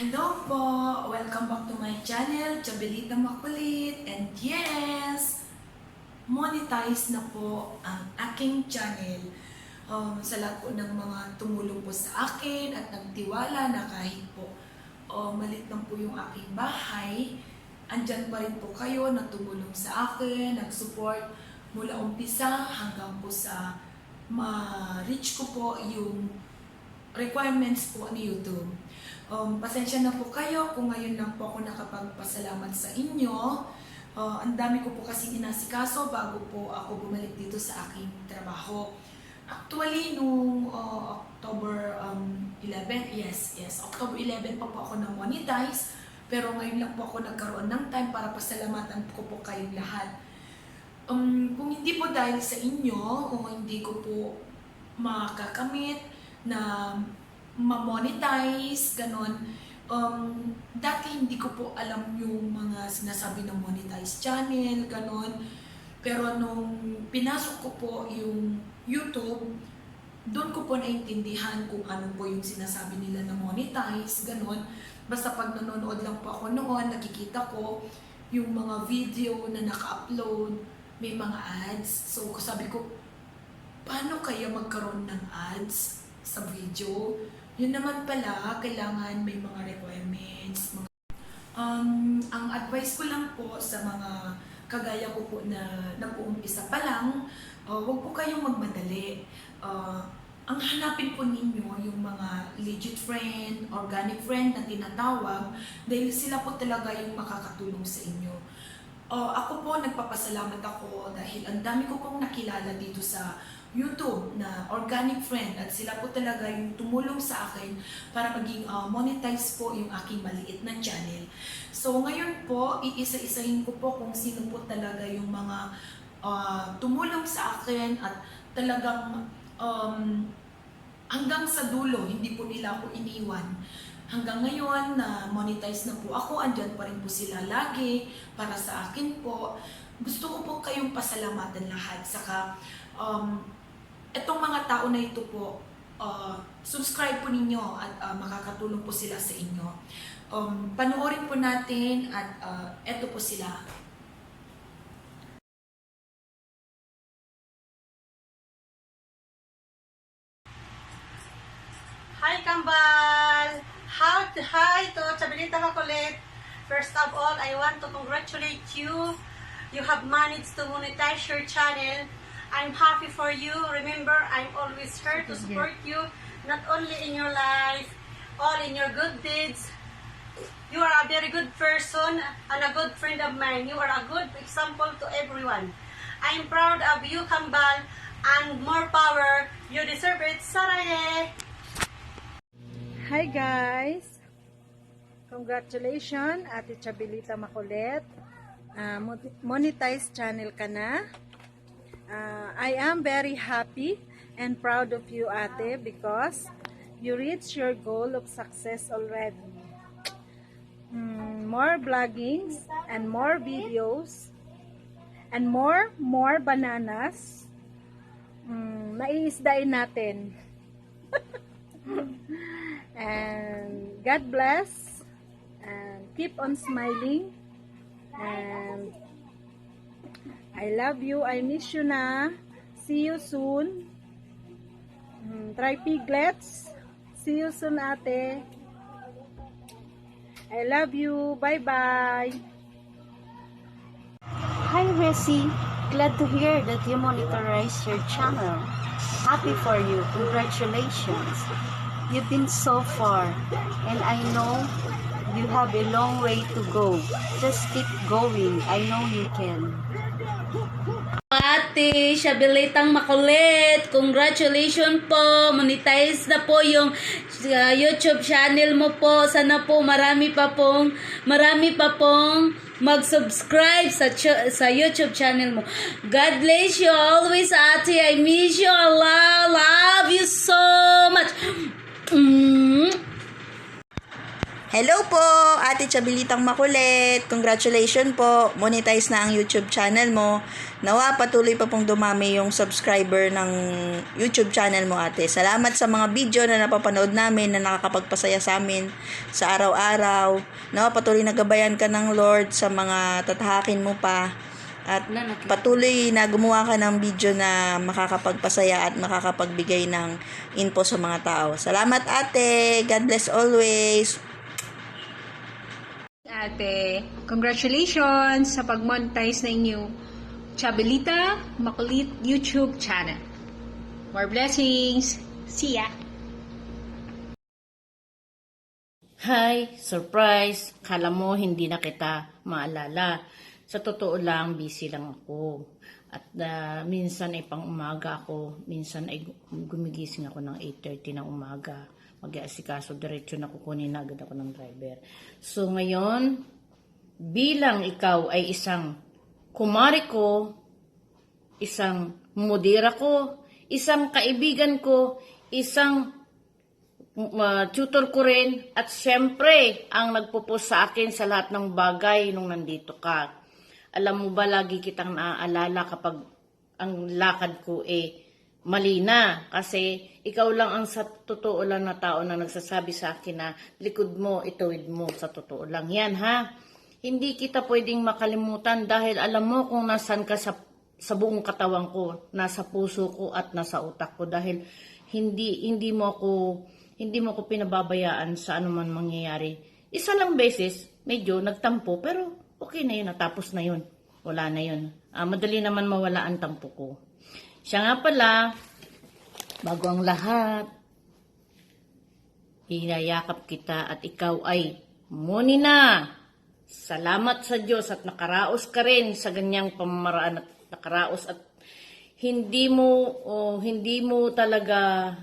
Hello po! Welcome back to my channel, Chabelita Makulit. And yes, monetize na po ang aking channel. Sa lahat po ng mga tumulong po sa akin at nagtiwala na kahit po malit lang po yung aking bahay, andyan pa rin po kayo na tumulong sa akin, nag-support mula umpisa hanggang po sa ma-reach ko po yung requirements po ni YouTube. Pasensya na po kayo kung ngayon lang po ako nakapagpasalamat sa inyo. Ang dami ko po kasi inasikaso bago po ako bumalik dito sa aking trabaho. Actually, nung October 11, October 11 pa po ako na-monetize. Pero ngayon lang po ako nagkaroon ng time para pasalamatan ko po kayong lahat. Kung hindi po dahil sa inyo, o hindi ko po makakamit na ma-monetize, ganon. Dati hindi ko po alam yung mga sinasabi ng monetize channel, ganon. Pero nung pinasok ko po yung YouTube, doon ko po naintindihan kung ano po yung sinasabi nila na monetize, ganon. Basta pag nanonood lang po ako noon, nakikita ko yung mga video na naka-upload, may mga ads. So sabi ko, paano kaya magkaroon ng ads sa video? Yun naman pala, kailangan may mga requirements. Ang advice ko lang po sa mga kagaya ko po na nag-uumpisa pa lang, huwag po kayong magmadali. Ang hanapin po ninyo yung mga legit friend, organic friend na tinatawag dahil sila po talaga yung makakatulong sa inyo. Ako po, nagpapasalamat ako dahil ang dami ko pong nakilala dito sa YouTube na organic friend at sila po talaga yung tumulong sa akin para maging monetize po yung aking maliit na channel. So ngayon po, iisa-isahin ko po kung sino po talaga yung mga tumulong sa akin at talagang hanggang sa dulo, hindi po nila ako iniwan. Hanggang ngayon na monetize na po ako, andyan pa rin po sila lagi para sa akin po. Gusto ko po kayong pasalamatan lahat. Saka itong mga tao na ito po, subscribe po ninyo at makakatulong po sila sa inyo. Panoorin po natin at ito po sila. Hi Kambal! Hi to Chabelita Makulit. First of all, I want to congratulate you. You have managed to monetize your channel. I'm happy for you. Remember, I'm always here to support you, not only in your life, all in your good deeds. You are a very good person and a good friend of mine. You are a good example to everyone. I'm proud of you, Kambal, and more power. You deserve it. Saraye! Hi guys! Congratulations, Ate Chabelita Makulit. Monetize channel ka na. I am very happy and proud of you, Ate, because you reached your goal of success already. More vloggings and more videos and more bananas. Naiisdain natin. And God bless and keep on smiling, and I love you, I miss you na. See you soon. Try piglets. See you soon, Ate. I love you. Bye bye. Hi Resi, glad to hear that you monetize your channel. Happy for you, congratulations. You've been so far and I know you have a long way to go. Just keep going, I know you can. Ate Chabelitang Makulit, congratulations po, monetize na po yung YouTube channel mo po. Sana po marami pa pong mag-subscribe sa YouTube channel mo. God bless you always, Ate. I miss you a lot. Love you so much. Hello po, Ate Chabilitang Makulit. Congratulations po. Monetize na ang YouTube channel mo. Nawa, patuloy pa pong dumami yung subscriber ng YouTube channel mo, ate. Salamat sa mga video na napapanood namin na nakakapagpasaya sa amin sa araw-araw. Nawa, patuloy na gabayan ka ng Lord sa mga tatahakin mo pa. At patuloy na gumawa ka ng video na makakapagpasaya at makakapagbigay ng info sa mga tao. Salamat, ate. God bless always. Ate, congratulations sa pag-monetize na inyong Chabelita Makulit YouTube channel. More blessings. See ya! Hi, surprise! Kala mo hindi na kita maalala. Sa totoo lang, busy lang ako. At minsan ay pang umaga ako, minsan ay gumigising ako ng 8:30 ng umaga. Mag-aasikaso, diretso na kukunin na agad ako ng driver. So ngayon, bilang ikaw ay isang kumari ko, isang modera ko, isang kaibigan ko, isang tutor ko rin, at syempre, ang nagpo-post sa akin sa lahat ng bagay nung nandito ka. Alam mo ba, lagi kitang naaalala kapag ang lakad ko mali na. Kasi ikaw lang ang sa totoo lang na tao na nagsasabi sa akin na likod mo, ituwid mo, sa totoo lang. Yan ha. Hindi kita pwedeng makalimutan dahil alam mo kung nasan ka sa buong katawan ko, nasa puso ko at nasa utak ko. Dahil hindi mo ako pinababayaan sa anuman mangyayari. Isa lang beses, medyo nagtampo, pero okay na yun, natapos na yun. Wala na yun. Madali naman mawala ang tampo ko. Siya nga pala, bago ang lahat, hinayakap kita at ikaw ay muni na. Salamat sa Diyos at nakaraos ka rin sa ganyang pamamaraan at nakaraos at hindi mo talaga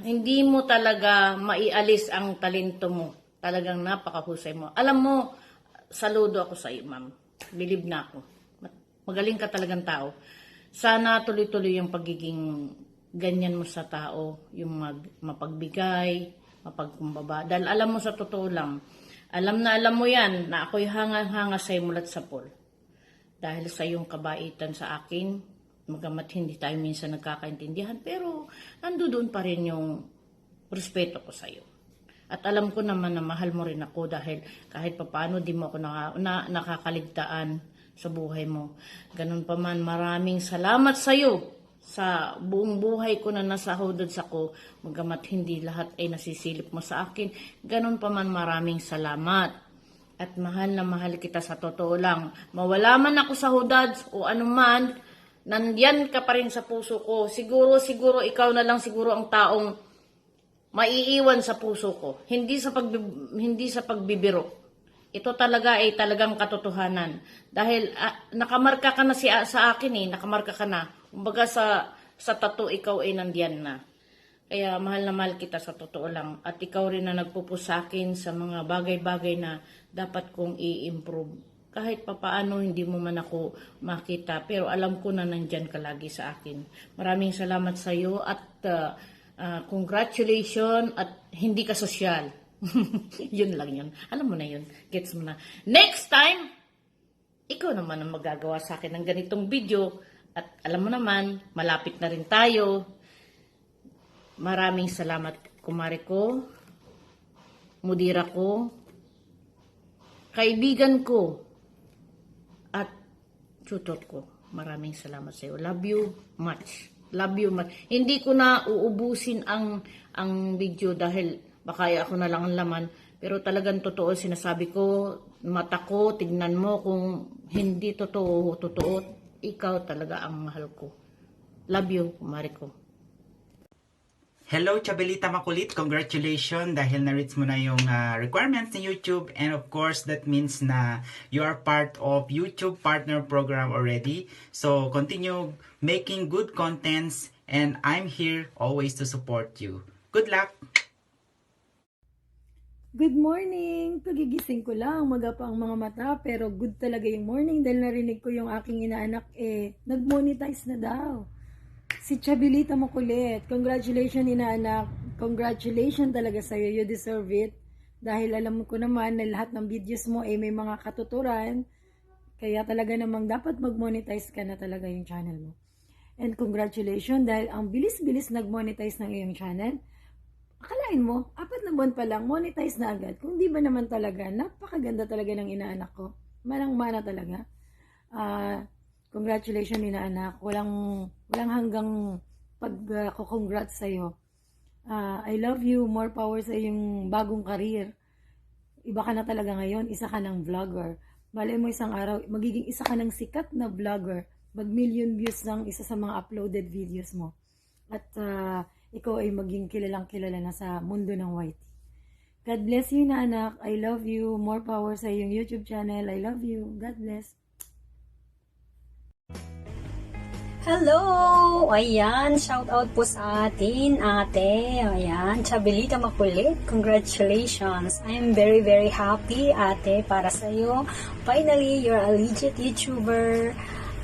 maialis ang talento mo. Talagang napakahusay mo. Alam mo, saludo ako sa iyo, ma'am. Believe na ako. Magaling ka talagang tao. Sana tuloy-tuloy yung pagiging ganyan mo sa tao, yung mapagbigay, mapagkumbaba. Dahil alam mo sa totoo lang, alam mo yan na ako'y hanga-hanga sa'yo mulat sa pool. Dahil sa iyong kabaitan sa akin, magamat hindi tayo minsan nagkakaintindihan, pero nandoon pa rin yung respeto ko sa'yo. At alam ko naman na mahal mo rin ako dahil kahit papaano di mo ako nakakaligtaan sa buhay mo. Ganun pa man, maraming salamat sa iyo sa buong buhay ko na nasa hudod ko. Magamat hindi lahat ay nasisilip mo sa akin. Ganun pa man, maraming salamat. At mahal na mahal kita sa totoo lang. Mawala man ako sa hudad o anuman, nandyan ka pa rin sa puso ko. Siguro ikaw na lang siguro ang taong maiiwan sa puso ko. Hindi sa pagbibiro. Ito talaga ay talagang katotohanan. Dahil nakamarka ka na sa akin nakamarka ka na. Kumbaga sa tattoo ikaw ay nandiyan na. Kaya mahal na mahal kita sa totoo lang. At ikaw rin na nagpupus sa akin sa mga bagay-bagay na dapat kong i-improve. Kahit papaano hindi mo man ako makita. Pero alam ko na nandyan ka lagi sa akin. Maraming salamat sa iyo at congratulations at hindi ka sosyal. Yun lang yun. Alam mo na yun. Gets mo na. Next time, ikaw naman ang magagawa sa akin ng ganitong video. At alam mo naman, malapit na rin tayo. Maraming salamat, kumare ko, mudira ko, kaibigan ko, at tutor ko. Maraming salamat sa iyo. Love you much. Love you much. Hindi ko na uubusin ang video dahil baka ako na lang ang laman. Pero talagang totoo sinasabi ko, mata ko, tignan mo kung hindi totoo, ikaw talaga ang mahal ko. Love you, kumare ko. Hello, Chabelita Makulit. Congratulations dahil na-reach mo na yung requirements ni YouTube. And of course, that means na you are part of YouTube Partner Program already. So, continue making good contents and I'm here always to support you. Good luck! Good morning! Kagigising ko lang, maga pa ang mga mata, pero good talaga yung morning dahil narinig ko yung aking inaanak nag-monetize na daw. Si Chabelita Makulit. Congratulations, inaanak. Congratulations talaga sa'yo. You deserve it. Dahil alam ko naman na lahat ng videos mo ay may mga katuturan, kaya talaga namang dapat mag-monetize ka na talaga yung channel mo. And congratulations dahil ang bilis-bilis nag-monetize ng iyong channel. Akalain mo, 4 na buwan pa lang, monetize na agad. Kung di ba naman talaga, napakaganda talaga ng inaanak ko. Manang-mana talaga. Congratulations inaanak. Walang hanggang pag-congrats sa'yo. I love you. More power sa iyong bagong career. Iba ka na talaga ngayon. Isa ka ng vlogger. Malay mo isang araw, magiging isa ka ng sikat na vlogger. Mag-million views ng isa sa mga uploaded videos mo. At ikaw ay maging kilalang kilala na sa mundo ng YT. God bless you na anak. I love you. More power sa iyong YouTube channel. I love you. God bless. Hello! Ayan, shout out po sa atin, ate. Ayan, Chabelita Makulit. Congratulations. I'm very, very happy, ate, para sa iyo. Finally, you're a legit YouTuber.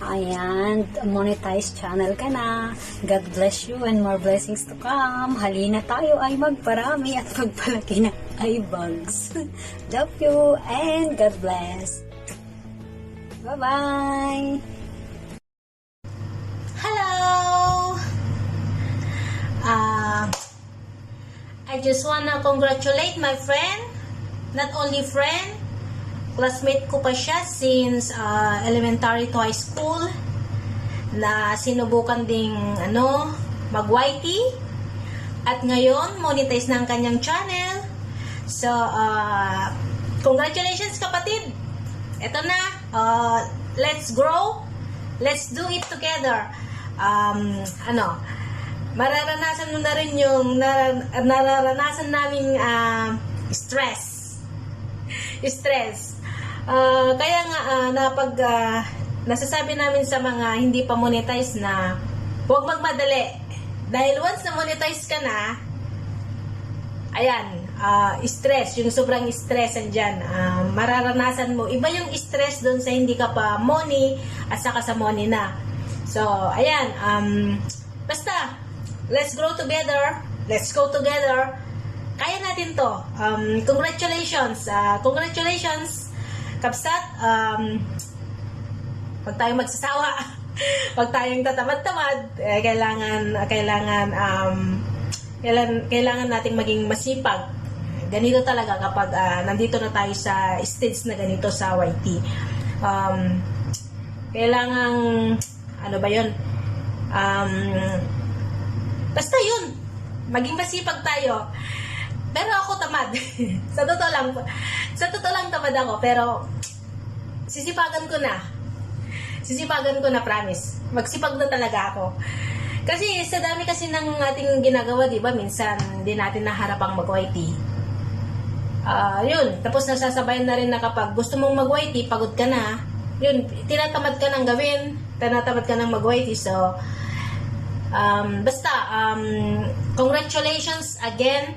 Ayan, monetized channel ka na. God bless you and more blessings to come. Halina tayo ay magparami at magpalaki ng eyebags. Love you and God bless. Bye-bye! Hello! I just wanna congratulate my friend. Not only friend, classmate ko pa siya since elementary to high school, na sinubukan ding mag-YT, at ngayon monetize na ang kanyang channel. So congratulations kapatid. Ito na, let's grow, let's do it together. Mararanasan mo na rin yung nararanasan naming stress. Kaya nga nasasabi namin sa mga hindi pa monetize na huwag magmadali. Dahil once na monetize ka na, ayan, stress, yung sobrang stress andyan, mararanasan mo. Iba yung stress doon sa hindi ka pa money at saka sa money na. So, ayan, basta, let's grow together, let's go together. Kaya natin to. Congratulations, Kapsat. Huwag tayong magsasawa. Huwag tayong tatamad-tamad. Kailangan nating maging masipag. Ganito talaga kapag nandito na tayo sa stage na ganito sa YT. Kailangan basta yun, maging masipag tayo. Pero ako tamad. Sa totoo lang tamad ako, pero sisipagan ko na, promise. Magsipag na talaga ako. Kasi sa dami kasi ng ating ginagawa, di ba, minsan hindi natin naharap ang mag-YT. Yun, tapos nasasabayan na rin na kapag gusto mong mag-YT, pagod ka na, yun, tinatamad ka nang gawin, tinatamad ka nang mag-YT. So, congratulations again,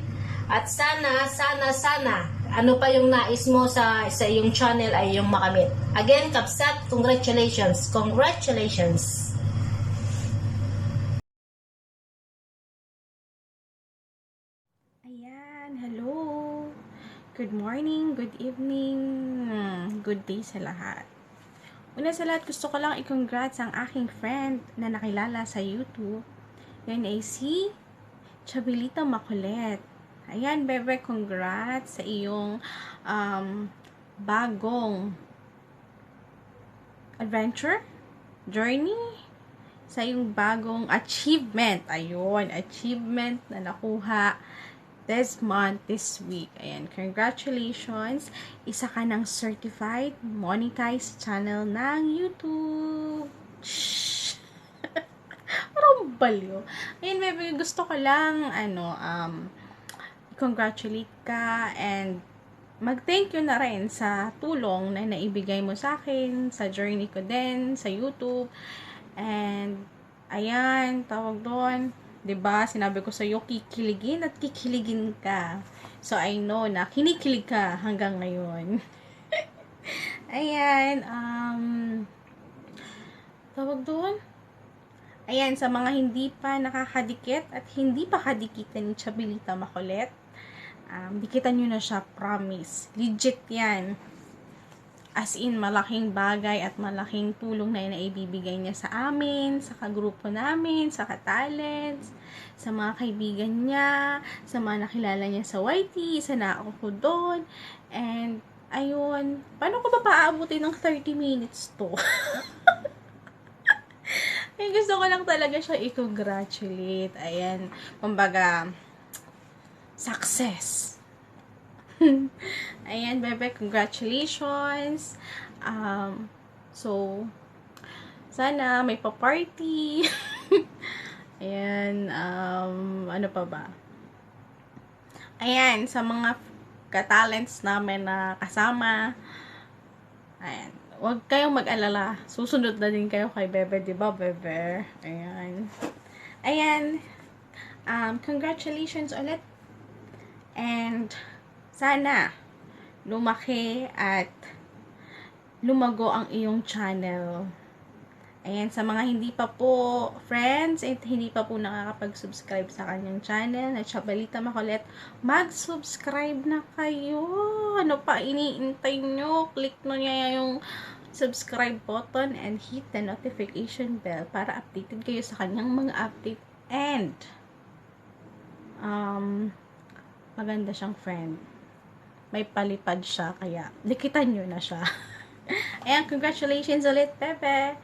at sana, ano pa yung nais mo sa iyong channel ay yung makamit. Again, Kapsat, congratulations. Ayan, hello. Good morning, good evening, good day sa lahat. Una sa lahat, gusto ko lang i-congrats ang aking friend na nakilala sa YouTube. Yan ay si Chabelita Makulit. Ayan, bebe, congrats sa iyong bagong adventure, journey, sa iyong bagong achievement. Ayun, achievement na nakuha this month, this week. Ayan, congratulations. Isa ka ng certified monetized channel ng YouTube. Shhh! Parang baliw. Ayan, baby, gusto ko lang, congratulate ka and mag-thank you na rin sa tulong na naibigay mo sa akin, sa journey ko din, sa YouTube. And, ayan, tawag doon, 'di ba? Sinabi ko sa iyo, kikiligin at kikiligin ka. So, I know na kinikilig ka hanggang ngayon. Ayan, tawag doon. Ayan, sa mga hindi pa nakakadikit at hindi pa kadikitan ni Chabelita Makulit, Dikitan nyo na siya, promise. Legit yan. As in, malaking bagay at malaking tulong na naibibigay niya sa amin, sa kagrupo namin, sa ka-talents, sa mga kaibigan niya, sa mga nakilala niya sa YT, sa naako ko doon. And, ayun, paano ko ba paaabutin ng 30 minutes to? Ay, gusto ko lang talaga siya i-congratulate. Ayan, kumbaga, success. Ayan, bebe, congratulations. So, sana may pa-party. Ayan, ano pa ba? Ayan, sa mga ka-talents namin na kasama, ayan, huwag kayong mag-alala. Susunod na din kayo kay Bebe, di ba, Bebe? Ayan. Ayan, congratulations ulit. And, sana, lumaki at lumago ang iyong channel. Ayan, sa mga hindi pa po friends at hindi pa po nakakapag-subscribe sa kanyang channel na Chabelita Makulit, mag-subscribe na kayo. Ano pa iniintay nyo? Click nyo niya yung subscribe button and hit the notification bell para updated kayo sa kanyang mga update. And, maganda siyang friend. May palipad siya, kaya likitan nyo na siya. Ayan, congratulations ulit, Pepe!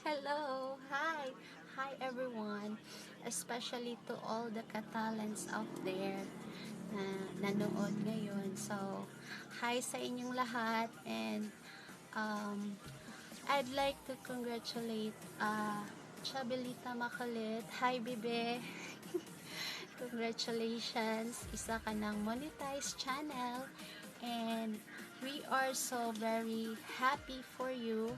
Hello! Hi! Hi everyone! Especially to all the ka-talents out there na nanood ngayon. So, hi sa inyong lahat, and I'd like to congratulate Chabelita Makulit. Hi, Bebe! Congratulations! Isa ka ng monetized channel, and we are so very happy for you,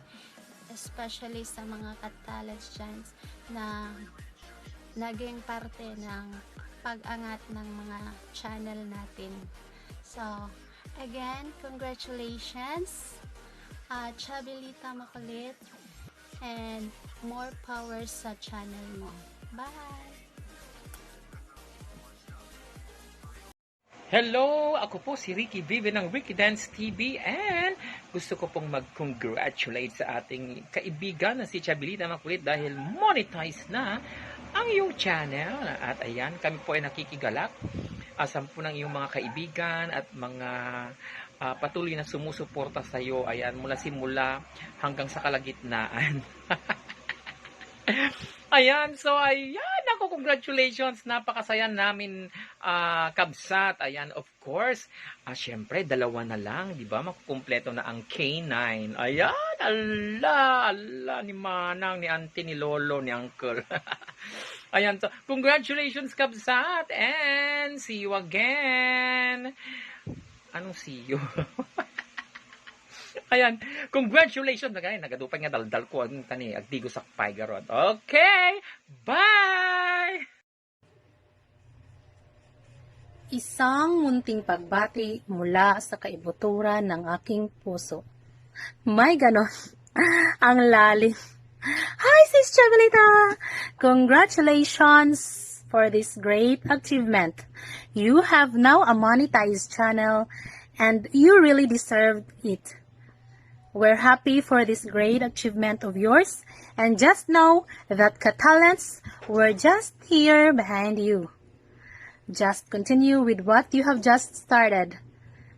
especially sa mga ka-talents dyan na naging parte ng pag-angat ng mga channel natin. So, again, congratulations, Chabelita Makulit, and more power sa channel mo. Bye! Hello! Ako po si Ricky Vive ng Ricky Dance TV, and gusto ko pong mag-congratulate sa ating kaibigan na si Chabelita Makulit dahil monetize na ang iyong channel. At ayan, kami po ay nakikigalak. Sampu ng iyong mga kaibigan at mga patuloy na sumusuporta sa iyo. Ayan, mula simula hanggang sa kalagitnaan. Ayan, so ayan, ako, congratulations, napakasaya namin, kabsat. Ayan, of course, syempre, dalawa na lang, di ba, makukumpleto na ang K9. Ayan, ala, ni Manang, ni Auntie, ni Lolo, ni Uncle. Ayan, so, congratulations, kabsat, and see you again. Anong see you? Ayan, congratulations na ganyan. Nagadupay nga daldal ko ang tani, agdigo sa paigarod. Okay, bye! Isang munting pagbati mula sa kaibuturan ng aking puso. May ganon. Ang lalim. Hi, Sis Chabelita! Congratulations for this great achievement. You have now a monetized channel and you really deserved it. We're happy for this great achievement of yours, and just know that ka-talents were just here behind you. Just continue with what you have just started.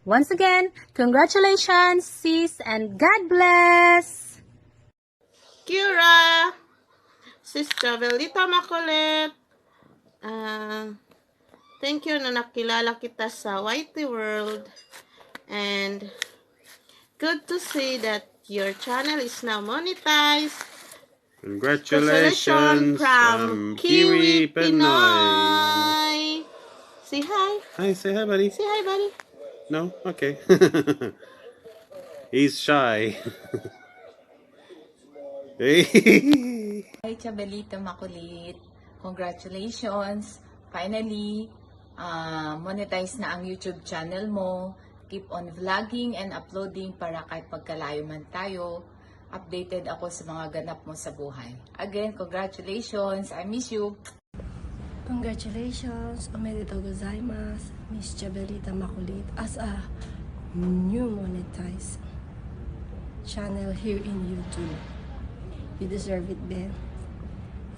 Once again, congratulations, sis, and God bless! Kira! Sis Chabelita Makulit, thank you na nakilala kita sa YT World, and good to see that your channel is now monetized. Congratulations from Kiwi Pinoy. Say hi. Hi, say hi, buddy. Say hi, buddy. No? Okay. He's shy. Hi, Chabelita Makulit. Congratulations. Finally, monetize na ang YouTube channel mo. Keep on vlogging and uploading para kahit pagkalayo man tayo, updated ako sa mga ganap mo sa buhay. Again, congratulations. I miss you. Congratulations, omedetou gozaimasu, Miss Chabelita Makulit, as a new monetized channel here in YouTube. You deserve it, Ben.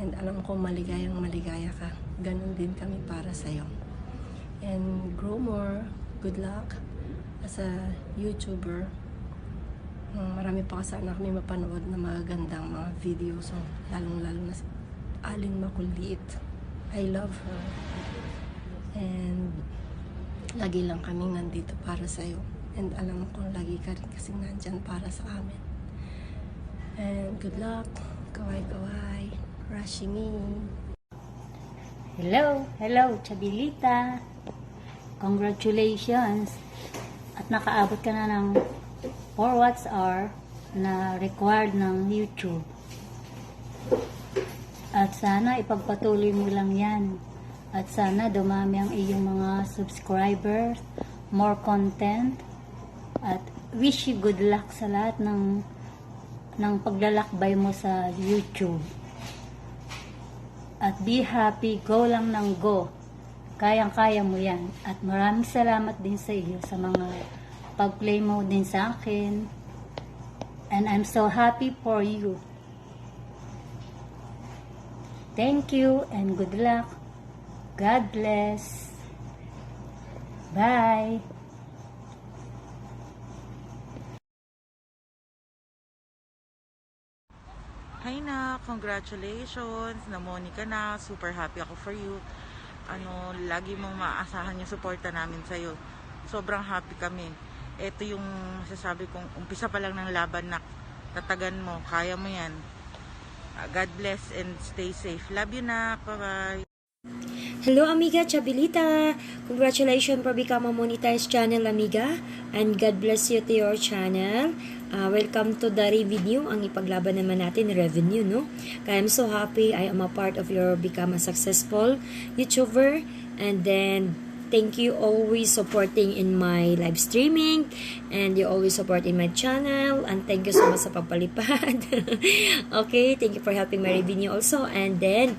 And alam ko maligayang maligaya ka. Ganon din kami para sa'yo. And grow more. Good luck as a YouTuber. Marami pa sana kami mapanood na magagandang mga videos. So, lalong-lalo na si Aling Makulit. I love her. And lagi lang kaming nandito para sa'yo. And alam ko lagi ka rin kasing nandyan para sa amin. And good luck. Kaway-kaway. Rashimi. Hello, Chabilita. Congratulations. At nakaabot ka na ng 4 watts hour na required ng YouTube. At sana ipagpatuloy mo lang yan. At sana dumami ang iyong mga subscribers, more content. At wish you good luck sa lahat ng paglalakbay mo sa YouTube. At be happy, go lang ng go. Kayang-kaya mo yan. At maraming salamat din sa iyo sa mga pag-play mo din sa akin. And I'm so happy for you. Thank you and good luck. God bless. Bye. Hi na, congratulations. Namoni ka na. Super happy ako for you. Lagi mong maaasahan yung suporta namin sa'yo. Sobrang happy kami. Ito yung masasabi kong umpisa pa lang ng laban na tatagan mo. Kaya mo yan. God bless and stay safe. Love you na. Bye-bye. Hello, amiga Chabilita. Congratulations for become a monetized channel, amiga. And God bless you to your channel. Welcome to the revenue. Ang ipaglaban naman natin, revenue, no? Kaya I'm so happy I am a part of your become a successful YouTuber. And then, thank you always supporting in my live streaming. And you always support in my channel. And thank you so much sa pagpalipad. Okay, thank you for helping my revenue also. And then,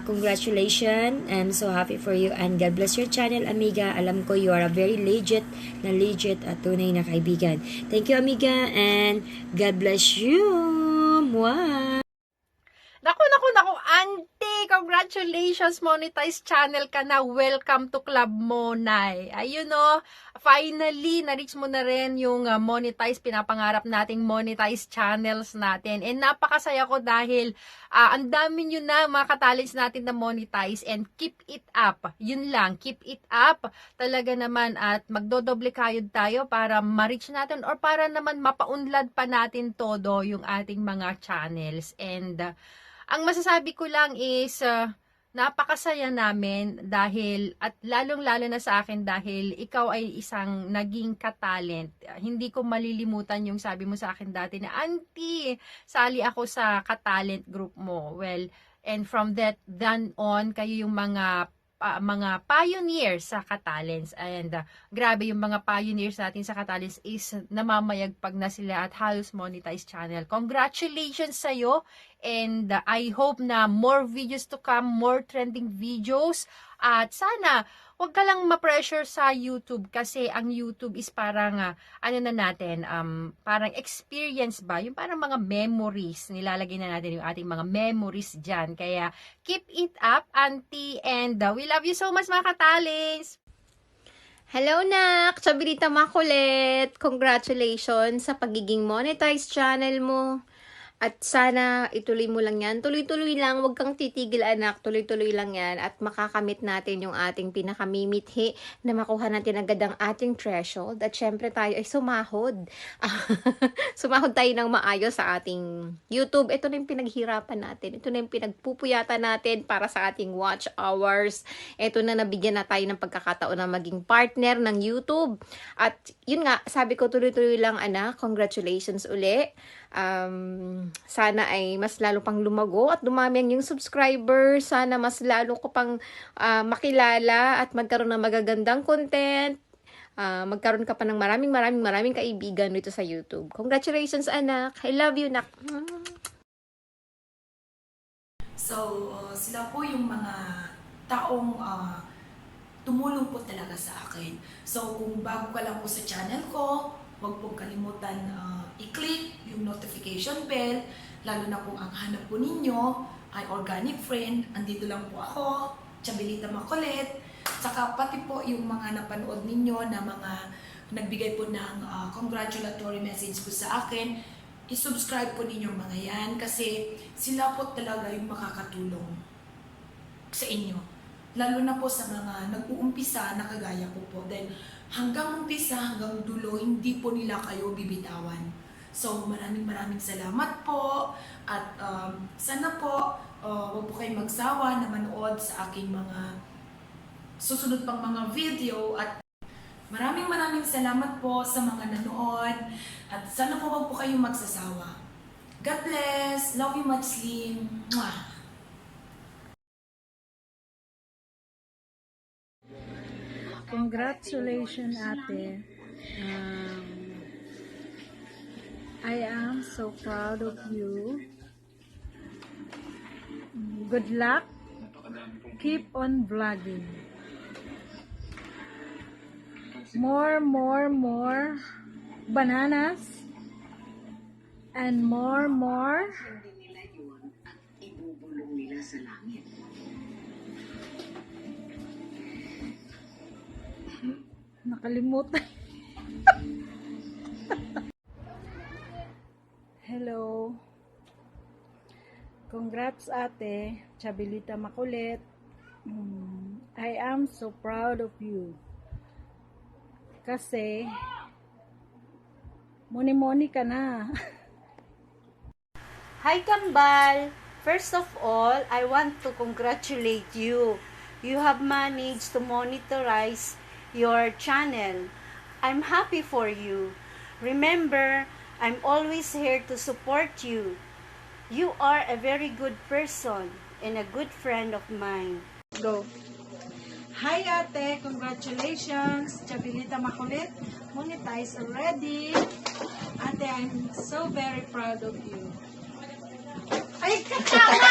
congratulations. I'm so happy for you. And God bless your channel, amiga. Alam ko you are a very legit at tunay na kaibigan. Thank you, amiga. And God bless you. Mwah! Naku, auntie! Congratulations! Monetized channel ka na. Welcome to Club Monay. Ayun o, finally, na-reach mo na rin yung monetized, pinapangarap nating monetized channels natin. And napakasaya ko dahil ang dami nyo na mga katalents natin na monetize and keep it up. Yun lang, keep it up. Talaga naman at magdodoble kayod tayo para ma-reach natin or para naman mapaunlad pa natin todo yung ating mga channels. And ang masasabi ko lang is napakasaya namin dahil at lalong-lalo na sa akin dahil ikaw ay isang naging katalent. Hindi ko malilimutan yung sabi mo sa akin dati na, Auntie, sali ako sa katalent group mo. Well, and from that then on, kayo yung mga pioneers sa katalents. And grabe yung mga pioneers natin sa katalents is namamayagpag na sila at halos monetized channel. Congratulations sa'yo and I hope na more videos to come, more trending videos at sana wag ka lang ma-pressure sa YouTube kasi ang YouTube is parang parang experience ba? Yung parang mga memories. Nilalagay na natin yung ating mga memories dyan. Kaya keep it up, Auntie, and we love you so much mga katalings! Hello, Nak! Chabilita Makulit! Congratulations sa pagiging monetized channel mo. At sana ituloy mo lang yan. Tuloy-tuloy lang. Huwag kang titigil, anak. Tuloy-tuloy lang yan. At makakamit natin yung ating pinakamimithi na makuha natin agad ang ating threshold. At syempre tayo ay sumahod. Sumahod tayo ng maayos sa ating YouTube. Ito na yung pinaghirapan natin. Ito na yung pinagpupuyatan natin para sa ating watch hours. Ito na nabigyan na tayo ng pagkakataon na maging partner ng YouTube. At yun nga, sabi ko tuloy-tuloy lang, anak. Congratulations uli. Sana ay mas lalo pang lumago at dumami ang yung subscribers. Sana mas lalo ko pang makilala at magkaroon ng magagandang content magkaroon ka pa ng maraming kaibigan dito sa YouTube. Congratulations, anak. I love you, nak. So, sila po yung mga taong tumulong po talaga sa akin. So, kung bago ka lang po sa channel ko, huwag pong kalimutan i-click yung notification bell, lalo na kung ang hanap po ninyo ay organic friend. Andito lang po ako, Chabelita Makulit. Saka pati po yung mga napanood ninyo na mga nagbigay po ng congratulatory message po sa akin, i-subscribe po ninyo mga yan kasi sila po talaga yung makakatulong sa inyo. Lalo na po sa mga nag-uumpisa na kagaya ko po. Dahil hanggang umpisa, hanggang dulo, hindi po nila kayo bibitawan. So, maraming salamat po. At sana po, huwag po kayong magsawa na manood sa aking mga susunod pang mga video. At maraming salamat po sa mga nanood. At sana po huwag po kayong magsasawa. God bless. Love you much, Slim. Mwah! Congratulations, ate. I am so proud of you. Good luck. Keep on vlogging. More bananas. And more. Ibubulong nila sa langit. Nakalimutan. Hello. Congrats, ate. Chabelita Makulit. I am so proud of you. Kasi moni ka na. Hi, Kambal! First of all, I want to congratulate you. You have managed to monetize your channel. I'm happy for you. Remember, I'm always here to support you. You are a very good person and a good friend of mine. Go. Hi, ate. Congratulations. Chabelita Makulit. Monetize already. Ate, I'm so very proud of you. Ay, katama!